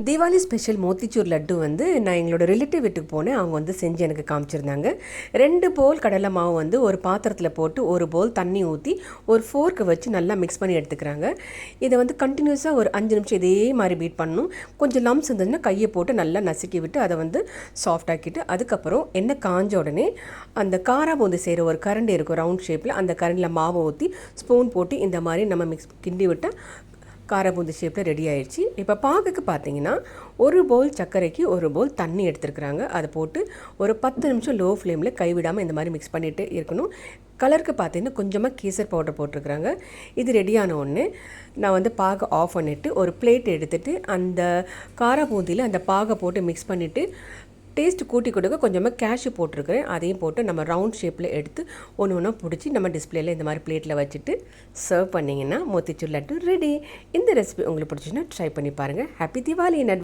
Deepavali special motichoor laddu வந்து நான் எங்களோட ரிலேட்டிவ் வீட்டுக்கு போனேன். அவங்க வந்து செஞ்சு எனக்கு காமிச்சிருந்தாங்க. 2 போல் கடலை மாவு வந்து ஒரு பாத்திரத்தில் போட்டு ஒரு போல் தண்ணி ஊற்றி ஒரு ஃபோர்க்கு வச்சு நல்லா மிக்ஸ் பண்ணி எடுத்துக்கிறாங்க. இதை வந்து கண்டினியூஸாக ஒரு 5 நிமிஷம் இதே மாதிரி பீட் பண்ணணும். கொஞ்சம் லம்ஸ் இருந்ததுன்னா கையை போட்டு நல்லா நசுக்கி விட்டு அதை வந்து சாஃப்ட் ஆக்கிட்டு, அதுக்கப்புறம் எண்ணெய் காஞ்ச உடனே அந்த காரா பூந்தி செய்கிற ஒரு கரண்டி இருக்கும் ரவுண்ட் ஷேப்பில், அந்த கரண்டில் மாவை ஊற்றி ஸ்பூன் போட்டு இந்த மாதிரி நம்ம கிண்டி விட்டால் காரபூந்தி ஷேப்பில் ரெடி ஆயிடுச்சு. இப்போ பாகுக்கு பார்த்தீங்கன்னா ஒரு பவுல் சர்க்கரைக்கு ஒரு பவுல் தண்ணி எடுத்துருக்குறாங்க. அதை போட்டு ஒரு 10 நிமிஷம் லோ ஃப்ளேமில் கைவிடாமல் இந்த மாதிரி மிக்ஸ் பண்ணிகிட்டு இருக்கணும். கலருக்கு பார்த்தீங்கன்னா கொஞ்சமாக கேசர் பவுடர் போட்டிருக்குறாங்க. இது ரெடியான ஒன்று நான் வந்து பாகை ஆஃப் பண்ணிவிட்டு ஒரு பிளேட் எடுத்துகிட்டு அந்த காரபூந்தியில் அந்த பாகை போட்டு மிக்ஸ் பண்ணிவிட்டு டேஸ்ட் கூட்டி கொடுக்க கொஞ்சமாக கேஷ்யூ போட்டிருக்கிறேன். அதையும் போட்டு நம்ம ரவுண்ட் ஷேப்பில் எடுத்து ஒன்று ஒன்றா பிடிச்சி நம்ம டிஸ்பிளேயில் இந்த மாதிரி பிளேட்டில் வச்சுட்டு சர்வ் பண்ணிங்கன்னா மோத்திச்சூர் லட்டு ரெடி. இந்த ரெசிபி உங்களுக்கு பிடிச்சின்னா ட்ரை பண்ணி பாருங்கள். ஹாப்பி தீபாவளி.